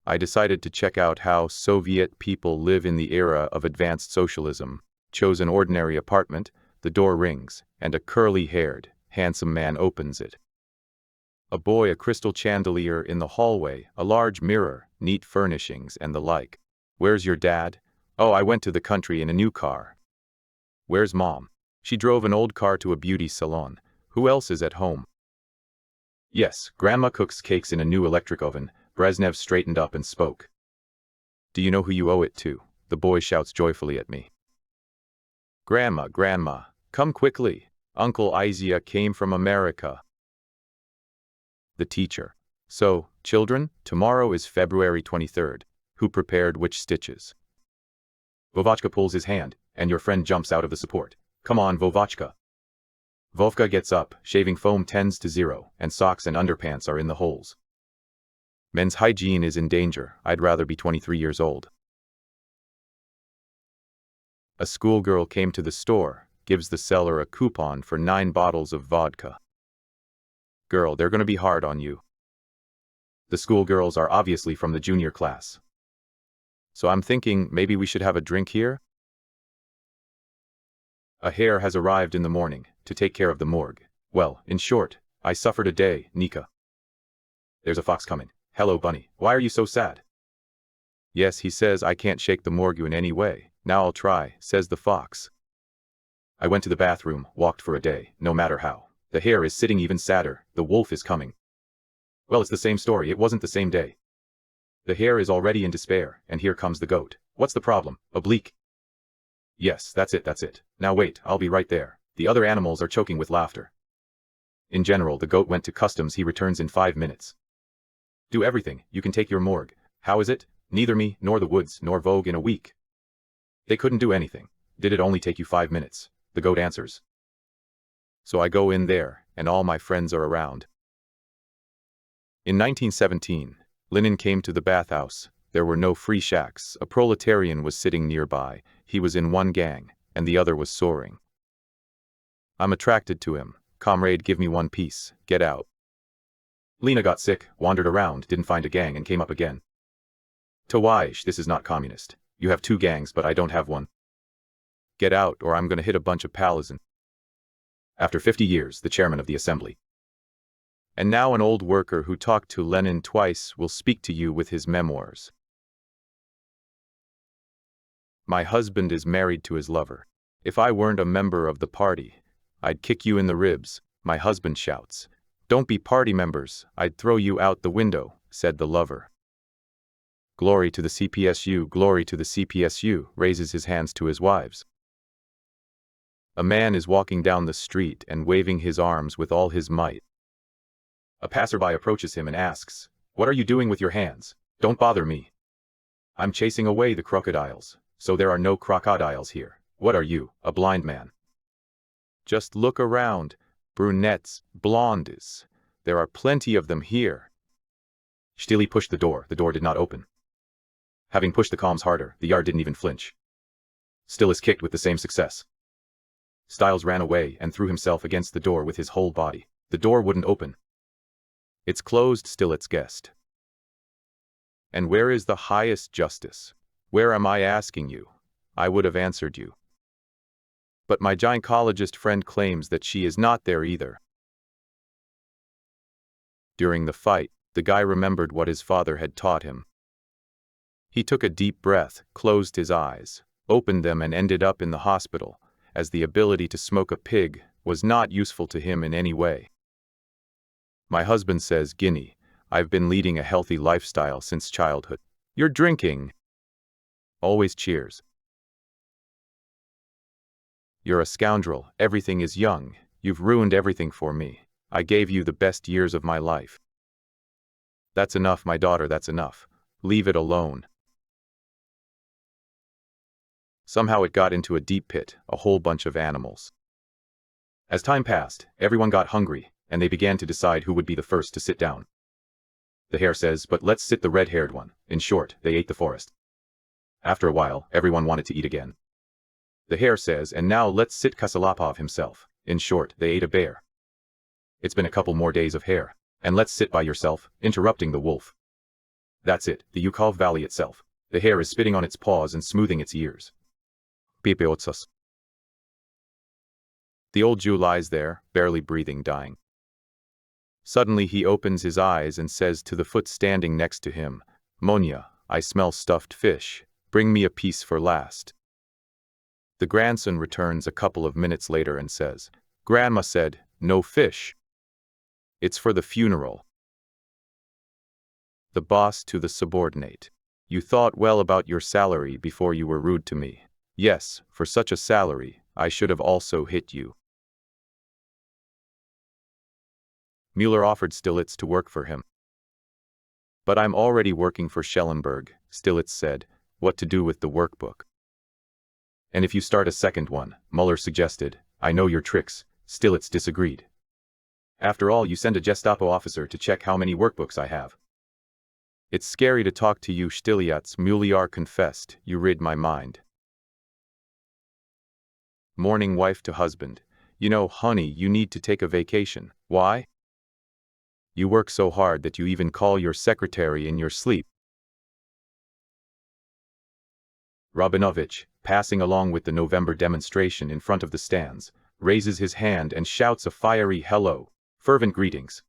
I decided to check out how Soviet people live in the era of advanced socialism. Chose an ordinary apartment, the door rings, and a curly-haired, handsome man opens it. A boy, a crystal chandelier in the hallway, a large mirror, neat furnishings, and the like. Where's your dad? Oh, I went to the country in a new car. Where's mom? She drove an old car to a beauty salon. Who else is at home? Yes, grandma cooks cakes in a new electric oven. Brezhnev straightened up and spoke. Do you know who you owe it to? The boy shouts joyfully at me. Grandma, grandma, come quickly. Uncle Izia came from America. The teacher. So, children, tomorrow is February 23rd. Who prepared which stitches? Vovachka pulls his hand, and your friend jumps out of the support. Come on, Vovachka. Vovka gets up, shaving foam tends to zero, and socks and underpants are in the holes. Men's hygiene is in danger. I'd rather be 23 years old. A schoolgirl came to the store, gives the seller a coupon for 9 bottles of vodka. Girl, they're gonna be hard on you. The schoolgirls are obviously from the junior class. So I'm thinking maybe we should have a drink here? A hare has arrived in the morning to take care of the morgue. Well, in short, I suffered a day, Nika. There's a fox coming. Hello, bunny. Why are you so sad? Yes, he says I can't shake the morgue in any way. Now I'll try, says the fox. I went to the bathroom, walked for a day, no matter how. The hare is sitting even sadder. The wolf is coming. Well, it's the same story. It wasn't the same day. The hare is already in despair, and here comes the goat. What's the problem? Oblique? Yes, that's it. Now wait, I'll be right there. The other animals are choking with laughter. In general, the goat went to customs. He returns in 5 minutes. Do everything. You can take your morgue. How is it? Neither me, nor the woods, nor Vogue in a week. They couldn't do anything. Did it only take you 5 minutes? The goat answers. So I go in there, and all my friends are around. In 1917, Lenin came to the bathhouse. There were no free shacks. A proletarian was sitting nearby. He was in one gang, and the other was soaring. I'm attracted to him. Comrade, give me one piece. Get out. Lena got sick, wandered around, didn't find a gang, and came up again. Tawaish, this is not communist. You have 2 gangs, but I don't have one. Get out, or I'm gonna hit a bunch of Palazin. After 50 years, the chairman of the assembly. And now an old worker who talked to Lenin twice will speak to you with his memoirs. My husband is married to his lover. If I weren't a member of the party, I'd kick you in the ribs, my husband shouts. Don't be party members, I'd throw you out the window, said the lover. Glory to the CPSU, glory to the CPSU, raises his hands to his wives. A man is walking down the street and waving his arms with all his might. A passerby approaches him and asks, What are you doing with your hands? Don't bother me. I'm chasing away the crocodiles, so there are no crocodiles here. What are you, a blind man? Just look around. Brunettes, blondes. There are plenty of them here. Stili pushed the door did not open. Having pushed the comms harder, the yard didn't even flinch. Still is kicked with the same success. Stiles ran away and threw himself against the door with his whole body. The door wouldn't open. It's closed, still it's guessed. And where is the highest justice? Where am I asking you? I would have answered you. But my gynecologist friend claims that she is not there either. During the fight, the guy remembered what his father had taught him. He took a deep breath, closed his eyes, opened them and ended up in the hospital, as the ability to smoke a pig was not useful to him in any way. My husband says, Guinea, I've been leading a healthy lifestyle since childhood. You're drinking. Always cheers. You're a scoundrel, everything is young, you've ruined everything for me. I gave you the best years of my life. That's enough, my daughter, that's enough. Leave it alone. Somehow it got into a deep pit, a whole bunch of animals. As time passed, everyone got hungry, and they began to decide who would be the first to sit down. The hare says, but let's sit the red-haired one. In short, they ate the forest. After a while, everyone wanted to eat again. The hare says, and now let's sit Kosolapov himself. In short, they ate a bear. It's been a couple more days of hare. And let's sit by yourself, interrupting the wolf. That's it, the Yukov Valley itself. The hare is spitting on its paws and smoothing its ears. Pipeotsus. The old Jew lies there, barely breathing, dying. Suddenly he opens his eyes and says to the foot standing next to him, Monya, I smell stuffed fish. Bring me a piece for last. The grandson returns a couple of minutes later and says, Grandma said, no fish. It's for the funeral. The boss to the subordinate. You thought well about your salary before you were rude to me. Yes, for such a salary, I should have also hit you. Mueller offered Stilitz to work for him. But I'm already working for Schellenberg, Stilitz said. What to do with the workbook? And if you start a second one, Mueller suggested. I know your tricks, Stilitz disagreed. After all, you send a Gestapo officer to check how many workbooks I have. It's scary to talk to you, Stiliats, Mueller confessed. You read my mind. Morning wife to husband. You know, honey, you need to take a vacation. Why? You work so hard that you even call your secretary in your sleep. Rabinovich, passing along with the November demonstration in front of the stands, raises his hand and shouts a fiery hello, fervent greetings.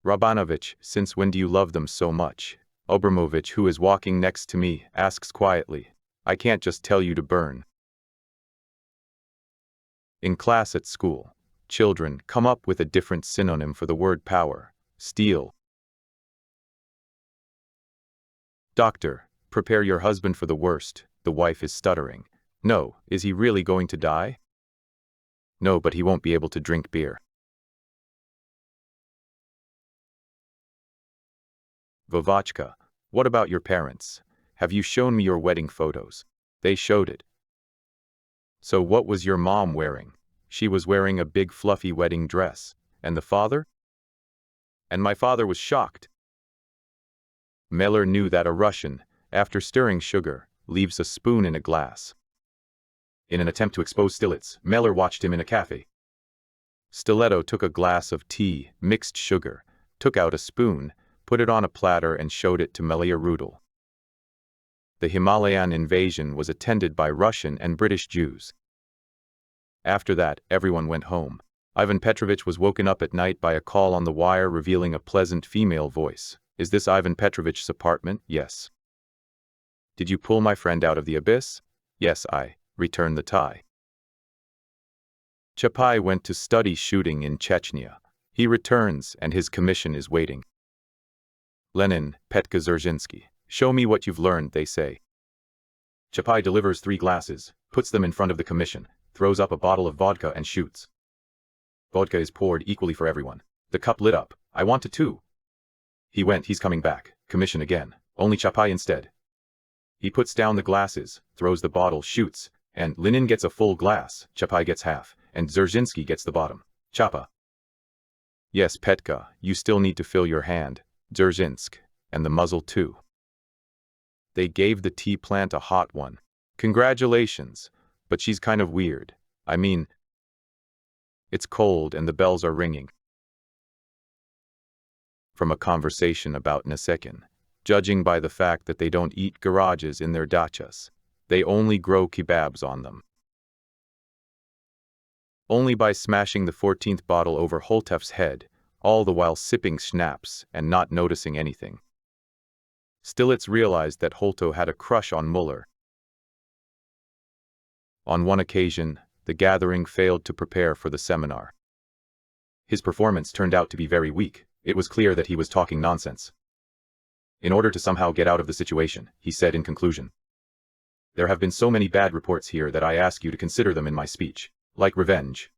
Rabinovich, since when do you love them so much? Obramovich, who is walking next to me, asks quietly. I can't just tell you to burn. In class at school, children come up with a different synonym for the word power. Steal. Doctor, prepare your husband for the worst. The wife is stuttering. No, is he really going to die? No, but he won't be able to drink beer. Vovachka, what about your parents? Have you shown me your wedding photos? They showed it. So what was your mom wearing? She was wearing a big fluffy wedding dress. And the father? And my father was shocked. Mueller knew that a Russian, after stirring sugar, leaves a spoon in a glass. In an attempt to expose Stilitz, Mueller watched him in a cafe. Stiletto took a glass of tea, mixed sugar, took out a spoon, put it on a platter and showed it to Melia Rudel. The Himalayan invasion was attended by Russian and British Jews. After that, everyone went home. Ivan Petrovich was woken up at night by a call on the wire revealing a pleasant female voice. Is this Ivan Petrovich's apartment? Yes. Did you pull my friend out of the abyss? Yes, I returned the tie. Chapai went to study shooting in Chechnya. He returns and his commission is waiting. Lenin, Petka Dzerzhinsky. Show me what you've learned, they say. Chapai delivers 3 glasses, puts them in front of the commission, throws up a bottle of vodka and shoots. Vodka is poured equally for everyone. The cup lit up. I want it too. He went, he's coming back. Commission again. Only Chapai instead. He puts down the glasses, throws the bottle, shoots, and Lenin gets a full glass, Chapai gets half, and Dzerzhinsky gets the bottom. Chapa. Yes, Petka, you still need to fill your hand, Dzerzhinsk, and the muzzle too. They gave the tea plant a hot one. Congratulations, but she's kind of weird. I mean, it's cold and the bells are ringing. From a conversation about Nasekin, judging by the fact that they don't eat garages in their dachas, they only grow kebabs on them. Only by smashing the 14th bottle over Holtef's head, all the while sipping schnapps and not noticing anything. Stilitz realized that Holto had a crush on Mueller. On one occasion, the gathering failed to prepare for the seminar. His performance turned out to be very weak. It was clear that he was talking nonsense. In order to somehow get out of the situation, he said in conclusion, there have been so many bad reports here that I ask you to consider them in my speech, like revenge.